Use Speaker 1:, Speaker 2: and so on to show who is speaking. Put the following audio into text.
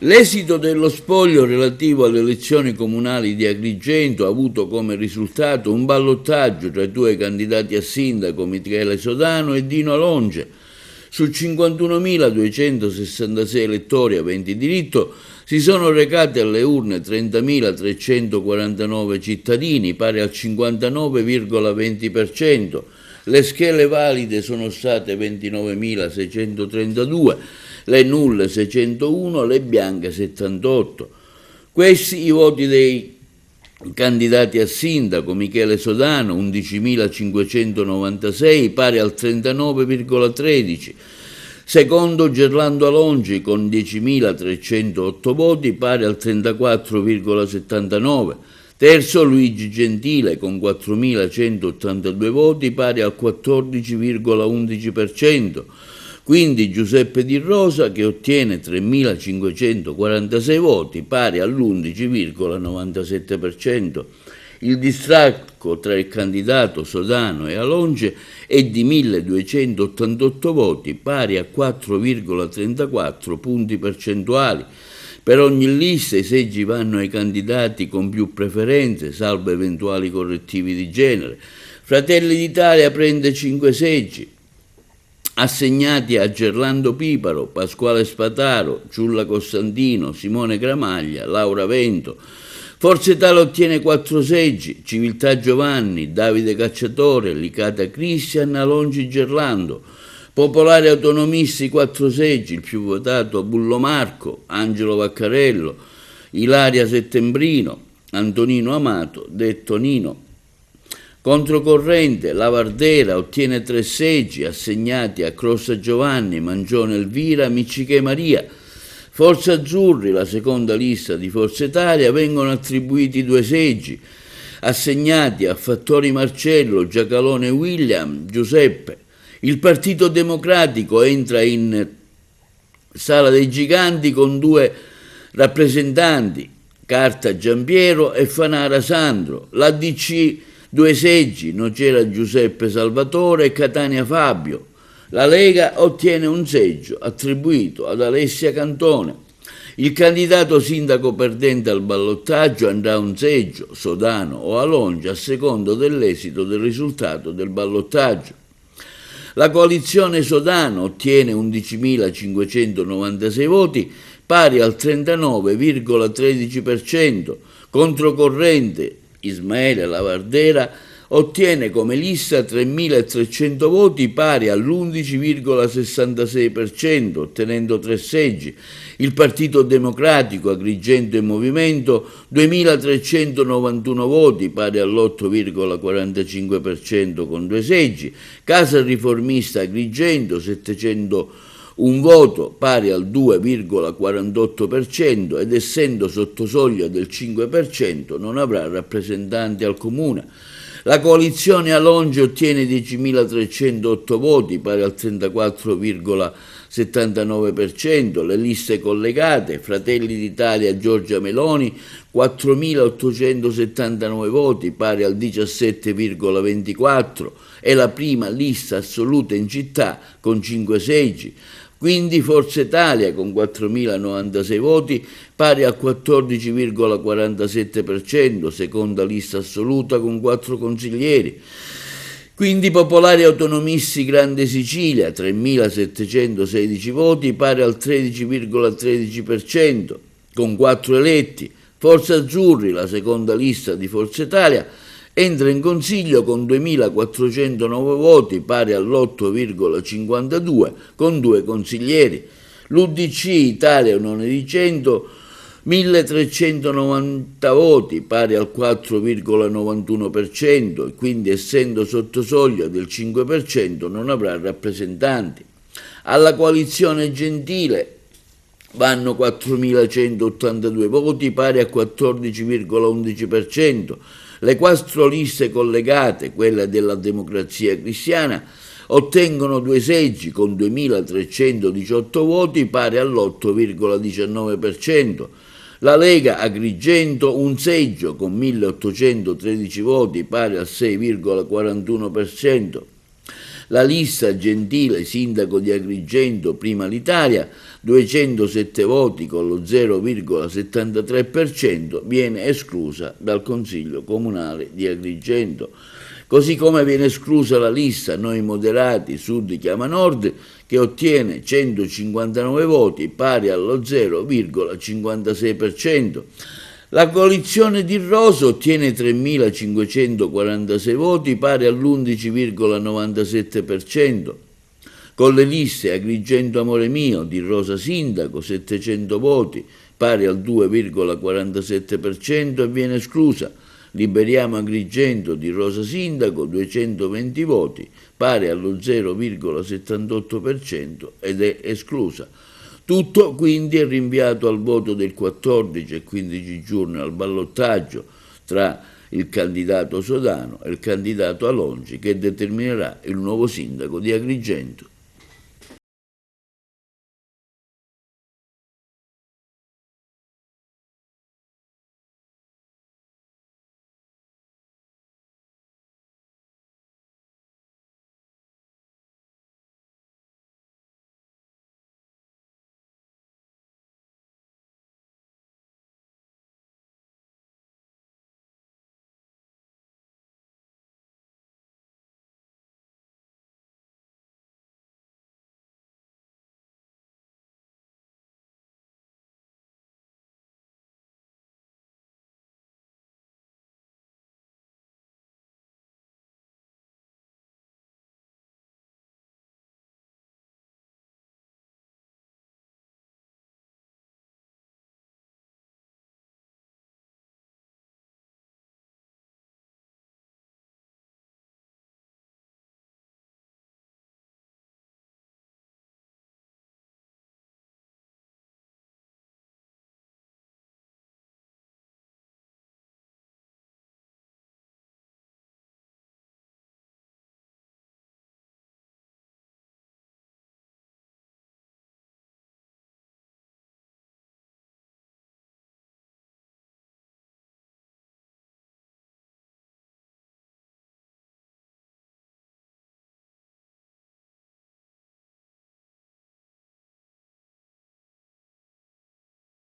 Speaker 1: L'esito dello spoglio relativo alle elezioni comunali di Agrigento ha avuto come risultato un ballottaggio tra i due candidati a sindaco, Michele Sodano e Dino Alonge. Su 51.266 elettori aventi diritto si sono recati alle urne 30.349 cittadini, pari al 59,20%. Le schede valide sono state 29.632, le nulle 601, le bianche 78. Questi i voti dei candidati a sindaco: Michele Sodano 11.596, pari al 39,13%. Secondo Gerlando Alongi con 10.308 voti, pari al 34,79%. Terzo Luigi Gentile con 4.182 voti, pari al 14,11%. Quindi Giuseppe Di Rosa, che ottiene 3.546 voti, pari all'11,97%. Il distacco tra il candidato Sodano e Alonge è di 1.288 voti, pari a 4,34 punti percentuali. Per ogni lista i seggi vanno ai candidati con più preferenze, salvo eventuali correttivi di genere. Fratelli d'Italia prende 5 seggi, assegnati a Gerlando Piparo, Pasquale Spataro, Ciulla Costantino, Simone Gramaglia, Laura Vento. Forza Italia ottiene 4 seggi, Civiltà Giovanni, Davide Cacciatore, Licata Cristian, Alongi Gerlando. Popolari Autonomisti 4 seggi, il più votato Bullo Marco, Angelo Vaccarello, Ilaria Settembrino, Antonino Amato, detto Nino. Controcorrente, Lavardera ottiene 3 seggi, assegnati a Crossa Giovanni, Mangione Elvira, Micciche Maria. Forza Azzurri, la seconda lista di Forza Italia, vengono attribuiti 2 seggi, assegnati a Fattori Marcello, Giacalone William, Giuseppe. Il Partito Democratico entra in Sala dei Giganti con 2 rappresentanti, Carta Giampiero e Fanara Sandro. L'ADC 2 seggi, Nocera Giuseppe Salvatore e Catania Fabio. La Lega ottiene un seggio, attribuito ad Alessia Cantone. Il candidato sindaco perdente al ballottaggio andrà a un seggio, Sodano o Alonge, a secondo dell'esito del risultato del ballottaggio. La coalizione Sodano ottiene 11.596 voti, pari al 39,13%. Controcorrente, Ismaele Lavardera ottiene come lista 3.300 voti, pari all'11,66%, ottenendo 3 seggi. Il Partito Democratico, Agrigento e Movimento 2.391 voti, pari all'8,45%, con 2 seggi. Casa Riformista Agrigento 701 voto, pari al 2,48%, ed essendo sotto soglia del 5% non avrà rappresentanti al comune. La coalizione Alonge ottiene 10.308 voti, pari al 34,79%. Le liste collegate: Fratelli d'Italia Giorgia Meloni 4.879 voti, pari al 17,24%. È la prima lista assoluta in città con 5 seggi. Quindi Forza Italia con 4.096 voti, pari al 14,47%, seconda lista assoluta con 4 consiglieri. Quindi Popolari Autonomisti Grande Sicilia 3.716 voti, pari al 13,13%, con 4 eletti. Forza Azzurri, la seconda lista di Forza Italia, entra in consiglio con 2.409 voti, pari all'8,52%, con 2 consiglieri. L'UDC Italia Unione di Cento 1.390 voti, pari al 4,91%, e quindi essendo sotto soglia del 5% non avrà rappresentanti. Alla coalizione Gentile vanno 4.182 voti, pari al 14,11%. Le 4 liste collegate, quella della Democrazia Cristiana, ottengono 2 seggi con 2.318 voti, pari all'8,19%. La Lega Agrigento un seggio con 1.813 voti, pari al 6,41%. La lista Gentile, sindaco di Agrigento, Prima l'Italia, 207 voti con lo 0,73%, viene esclusa dal Consiglio Comunale di Agrigento. Così come viene esclusa la lista Noi Moderati, Sud chiama Nord, che ottiene 159 voti, pari allo 0,56%. La coalizione di Rosa ottiene 3.546 voti, pari all'11,97%. Con le liste Agrigento Amore Mio di Rosa Sindaco, 700 voti, pari al 2,47%, e viene esclusa. Liberiamo Agrigento di Rosa Sindaco, 220 voti, pari allo 0,78%, ed è esclusa. Tutto quindi è rinviato al voto del 14 e 15 giugno al ballottaggio tra il candidato Sodano e il candidato Alongi, che determinerà il nuovo sindaco di Agrigento.